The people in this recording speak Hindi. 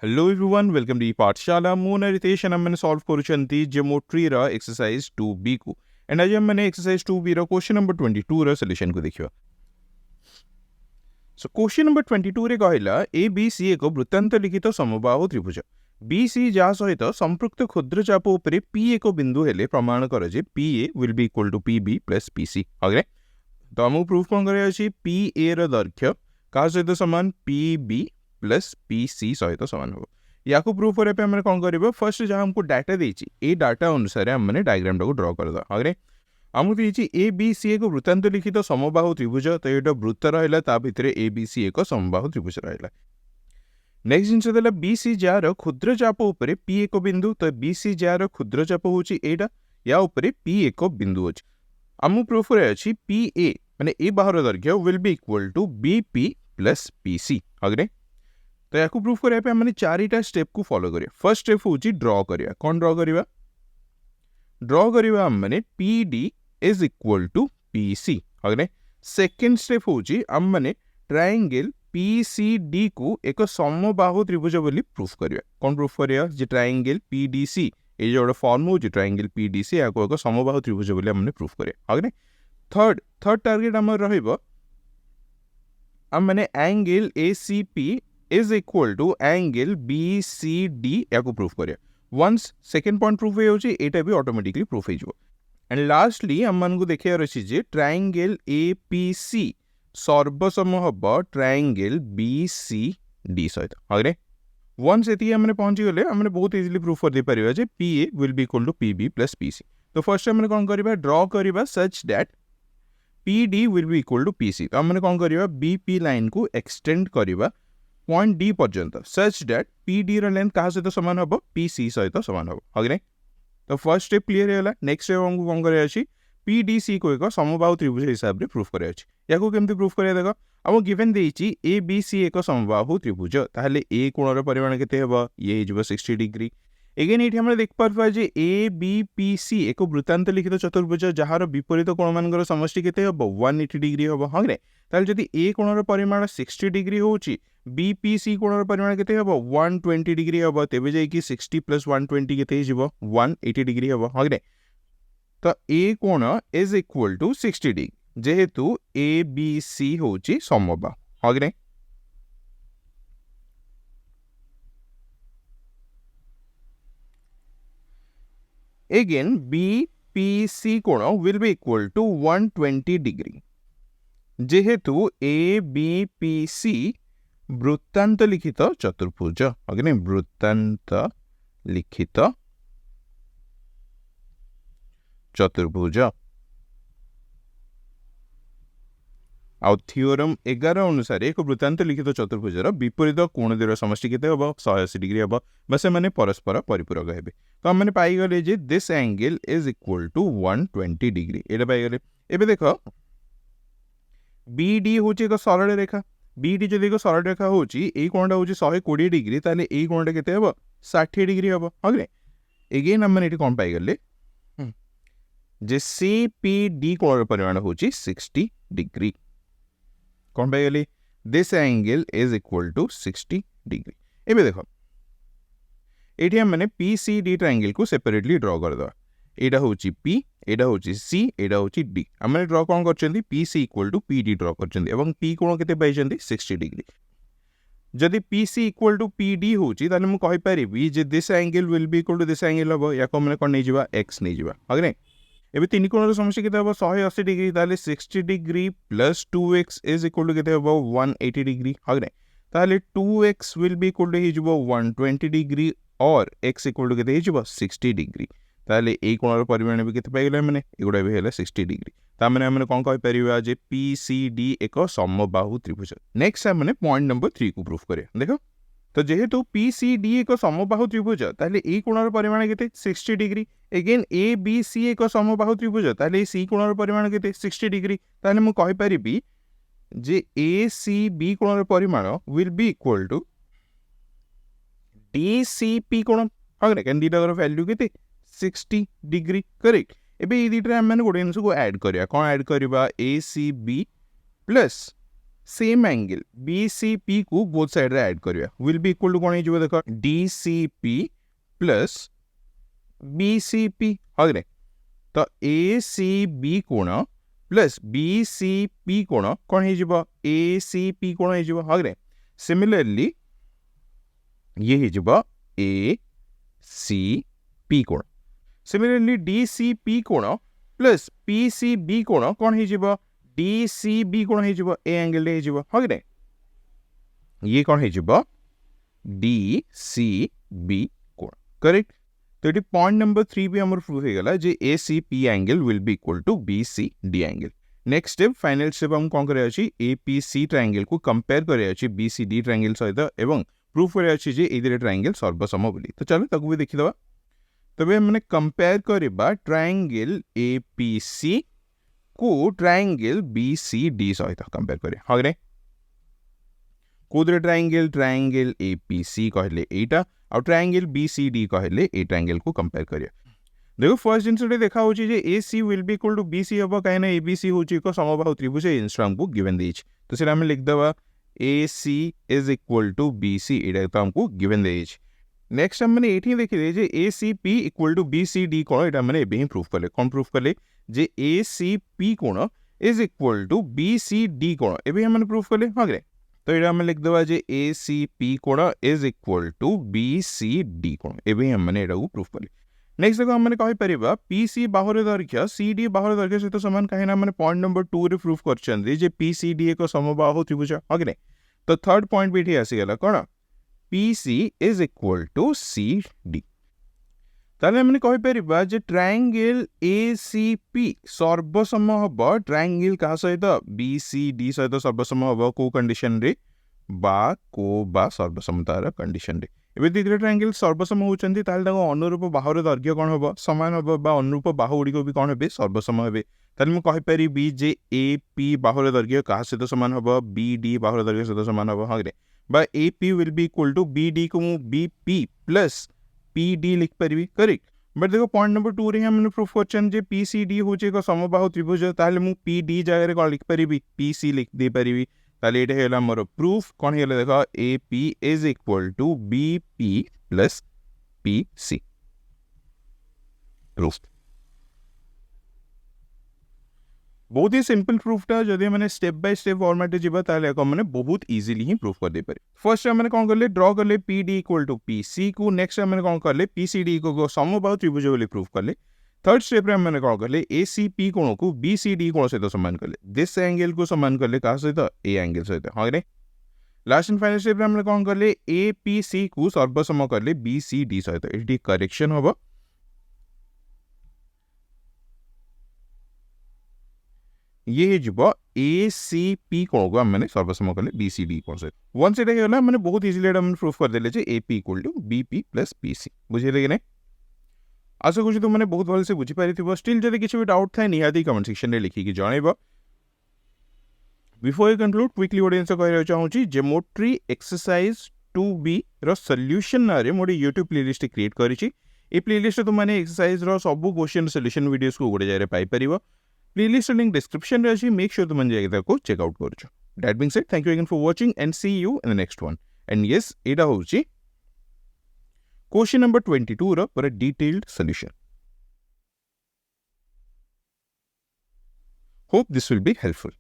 Hello everyone, welcome to पाठशाला मु रितेश एंड हमने सॉल्व करूछंती ज्योमेट्री रा एक्सरसाइज 2b को एंड आज हमने एक्सरसाइज 2b रा क्वेश्चन नंबर 22 रा सॉल्यूशन को देखियो। सो क्वेश्चन नंबर 22 रे कहला ABC एक वृत्तांत लिखित समबाहु त्रिभुज BC जा सहित संपृक्त क्षुद्र चाप उपरे P एक बिंदु हेले प्रमाण कर जे PA will be equal to PB plus PC। Okay, तो हमको प्रूफ कोन करे अछि PA रा दैर्घ्य का सहित समान PB प्लस PC सहित समान हो। या को प्रूफ करे पे हमने कौन करिबो, फर्स्ट जहां हमको डाटा देछि ए डाटा अनुसार हमने डायग्राम को ड्रॉ कर दो। अरे हमको देछि ABC एक वृत्तांत लिखित समबाहु त्रिभुज, तो एटा वृत्त रहला ता भितरे ABC एक समबाहु त्रिभुज रहला। नेक्स्ट जिंस देला BC जार क्षुद्र चाप उपरे P एक बिंदु, तो BC जार क्षुद्र चाप होछि एटा, या उपरे P एक बिंदु अछि। हमको प्रूफ रे अछि PA माने ए बाहर दैर्घ्य will be equal to BP plus PC। अगरे तो या प्रूफ करने पे हमने चारिटा स्टेप को फॉलो करिया। फर्स्ट स्टेप होची ड्रॉ करिया। कौन ड्रॉ करिया? ड्रॉ करिया हमने PD इज इक्वल टू PC। अगले सेकंड स्टेप होची हमने ट्रायंगल PCD को एक समबाहु त्रिभुज बोली प्रूफ करिया। कौन प्रूफ करिया? जे ट्रायंगल PDC ए जो फॉर्म होची ट्रायंगल PDC या को एक समबाहु त्रिभुज बोली हमने प्रूफ करिया। अगले थर्ड टारगेट हमर रहइबो हमने angle ACP is equal to angle BCD या को प्रूफ करिया। वंस सेकंड पॉइंट प्रूफ हो जाए एटा भी ऑटोमेटिकली प्रूफ हो जाए। एंड लास्टली हम मन को देखिया रछि जे ट्रायंगल APC सर्वसम हबो ट्रायंगल BCD सहित। अरे वंस एती हमने पहुंची गले हमने बहुत इजीली प्रूफ कर दे परिबा जे PA will be equal to PB plus PC। तो फर्स्ट हमने कोन करबा, ड्रॉ करबा such that PD will be equal to PC। तो हमने कोन करबा BP लाइन को एक्सटेंड करबा पॉइंट D पर्यंत सच दैट PD रा लेंथ कहा सहित समान हबो PC सहित समान हबो। अगले तो फर्स्ट स्टेप क्लियर हैला। नेक्स्ट स्टेप हमको कोन करे अछि PDC को एक समबाहु त्रिभुज हिसाब रे प्रूफ करे अछि। याको केमति प्रूफ करे देखो, हमको गिवन देछि ABC एक समबाहु त्रिभुज, ताहले A कोण रो परिमाण केते हबो, ये हिजबो 60 डिग्री। अगेन एठी हमरे देख पारबा जे ABPC एक वृत्तांत लिखित चतुर्भुज जहार विपरीत कोण मानकर समष्टि केते हबो 180 डिग्री हबो। हगरे ताल जदि A कोणर परिमाण 60 डिग्री होची, BPC कोणर परिमाण केते हबो 120 डिग्री हबो, तेबे जाई कि 60 प्लस 120 केते हिजबो 180 डिग्री हबो। हगरे तो A कोण इज इक्वल टू 60 डिग्री जेहेतु ABC होची समबाहु। हगरे again BPC कोण will be equal to 120 degree जेहेतु ABPC वृत्तांत लिखित चतुर्भुज। अग्नि वृत्तांत लिखित चतुर्भुज आउ थियोरम 11 अनुसार एक वृत्तांत लिखित चतुर्भुजर विपरीत कोण द्वय समष्टि केते हबो 180 डिग्री हबो, बस माने परस्पर परिपूरक हेबे। तो हमने पाई गले जे this angle is equal to 120 degree. एटा पाई गले। एबे देखो BD होची एक सरल रेखा। BD जदि एक सरल रेखा होची ए कोणटा होची 120 डिग्री, ताले ए कोणटा केते हबो 60 डिग्री हबो। अगले अगेन हमने एटी कोन पाई गले जे CPD कोण परिमाण होची 60 डिग्री। कौन पाई गली? This angle is equal to 60 degree. एबे देखो एठी हमने PCD ट्रायंगल को सेपरेटली ड्रॉ कर दो। एटा होची P, एटा होची C, एटा होची D। हमने ड्रॉ कोन करचंदी PC equal to PD draw करचंदी एवं P कोन केते पाइचंदी 60 डिग्री। जदि PC इक्वल टू PD होची ताले मु कहि परिबी जे this angle will be equal to this angle हबो, या को हमने कोन नै जिबा x नै जिबा। अगरे एबे तीन कोणर समष्टि केते हबो 180 डिग्री, ताले 60 degree plus 2x is equal to केते हबो 180 डिग्री। अगरे ताले 2x will be equal to हिजबो 120 डिग्री और x इक्वल टू केते हिजबो 60 डिग्री। ताले ए कोणर परिमाण भी केते पाइले माने एगुडा भी हेला 60 डिग्री। ता माने हमने कोन कहि परिबा जे PCD एक समबाहु त्रिभुज। नेक्स्ट हमने पॉइंट नंबर 3 को प्रूफ करे। देखो तो जेहेतु PCD एक समबाहु त्रिभुज, ताले ए कोणर परिमाण केते 60 डिग्री। अगेन ABC एक समबाहु त्रिभुज, ताले C कोणर परिमाण केते 60 डिग्री। ताले मु कहि परिबी जे ACB कोणर परिमाण will be equal to DCP कोण। अगले कैन दीटा कर वैल्यू केते 60 डिग्री। करेक्ट। एबे ई दीटा हम माने गोटे जिंस को ऐड करिया। कोन ऐड करबा? ACB plus same angle BCP को बोथ साइड रे ऐड करिया विल बी इक्वल टू कोन हे जिवो देखो DCP प्लस BCP हगरे तो ACB कोण प्लस BCP कोण कोन हे जिवो ACP कोण हे जिवो हगरे सिमिलरली ये हे जिवो ACP कोण सिमिलरली DCP कोण प्लस PCB कोण कोन हे जिवो DCB कोण हे जिवो ए एंगल हे जिवो हगरे ये कोण हे जिवो DCB कोण करेक्ट तो ये पॉइंट नंबर 3 भी हमर प्रूफ हे गला जे ACP angle will be equal to BCD angle next step final step हम कोन करे अछि APC ट्रायंगल को कंपेयर करे अछि BCD ट्रायंगल सहित एवं प्रूफ करे अछि जे ए ट्रायंगल सर्वसम बोली तो चलो ताकू भी देखि दबा तबे हमने कंपेयर करबा ट्रायंगल APC को ट्रायंगल BCD सहित कंपेयर करे हगरे कोदरे ट्रायंगल APC कहले एटा और ट्रायंगल BCD कहले ए ट्रायंगल को कंपेयर करिया देखो फर्स्ट जिनसे देखा होची जे AC will be equal to BC हबो काहे ना ABC होची एक समबाहु त्रिभुज इनस्ट्रा हमको गिवन देइछ तो सेरा हम लिख दबा AC is equal to BC एटा तो हमको गिवन देइछ नेक्स्ट हम माने एठी देखिले जे ACP इक्वल टू BCD कोण एटा माने एबे ही प्रूफ करले कोन प्रूफ करले जे ACP कोण इज इक्वल टू BCD कोण एबे हम माने प्रूफ करले हगरे तो एटा हम लिख दबा जे ACP कोण इज इक्वल टू BCD कोण एबे हम माने एटा को प्रूफ करले नेक्स्ट देखो हम माने कहि परिबा PC बाहुर दैर्घ्य CD बाहुर दैर्घ्य सहित समान काहे ना माने पॉइंट नंबर 2 रे प्रूफ करछन जे PCD एक समबाहु त्रिभुज हगरे तो थर्ड पॉइंट भी एठी आसी गेला कोन PC is equal to CD ताले हमने कहि परिबा जे ट्रायंगल ACP सर्वसम हबो ट्रायंगल का सहित BCD सहित सर्वसम हबो को कंडीशन रे बा सर्वसमतार कंडीशन रे एबे दिगरे ट्रायंगल सर्वसम होचंती ताले ताको अनुरूप बाहुर दैर्घ्य कोन हबो समान हबो बा अनुरूप बाहु गुडी को भी कोन हेबे सर्वसम हेबे ताले म कहि परिबी जे AP बाहुर दैर्घ्य का सहित समान हबो BD बाहुर दैर्घ्य सहित समान हबो हगरे बा AP will be equal to BD को मु BP plus PD लिख परिबी करेक्ट बट देखो पॉइंट नंबर 2 रे हमने प्रूफ करछन जे PCD होचे एक समबाहु त्रिभुज ताले मु PD जगह रे कोन लिख परिबी PC लिख दे परिबी ताले एटा हेला मोर प्रूफ कोन हेला देखो AP is equal to BP plus PC proof बहुत ही सिंपल प्रूफटा जदि मैंने स्टेप बाय स्टेप फॉर्मेट जीवा ताले को मैंने बहुत इजीली ही प्रूफ कर दे पारे फर्स्ट मैंने कौन करले ड्रॉ करले PD इक्वल टू PC को नेक्स्ट मैंने कौन करले PCD को समबाहु त्रिभुज बोली प्रूफ करले थर्ड स्टेप रे मैंने कौन करले ACP कोण को BCD कोण सहित समान करले दिस एंगल को समान करले का सहित ए एंगल सहित हां रे लास्ट एंड फाइनल स्टेप रे हमने कौन करले APC को सर्वसम करले BCD सहित एटी करेक्शन होबो ये जीव ACP कोण को मैंने सर्वसम करले BCD कोण से वन सेटा के होला मैंने बहुत इजीली हम प्रूफ कर देले जे AP equal to BP plus PC बुझिले कि नै आशा करू तुम मैंने बहुत भल से बुझी पारिथिबो स्टिल जदि किछि भी डाउट थाए निहाती कमेंट सेक्शन रे लिखि कि जणैबो before I conclude quickly audience को कहै चाहूची ज्योमेट्री एक्सरसाइज 2B रो सॉल्यूशन नारे मोडी YouTube प्लेलिस्ट क्रिएट करिछि ए प्लेलिस्ट तुम माने एक्सरसाइज रो सब क्वेश्चन सॉल्यूशन वीडियोस को गोटे जाय रे पाई परिबो प्लेलिस्ट लिंक डिस्क्रिप्शन रे अछि मेक श्योर तुम जाय को चेक आउट करछो that being said thank you again for watching and see you in the next one and yes एटा होची क्वेश्चन नंबर 22 रो पर detailed solution hope this will be helpful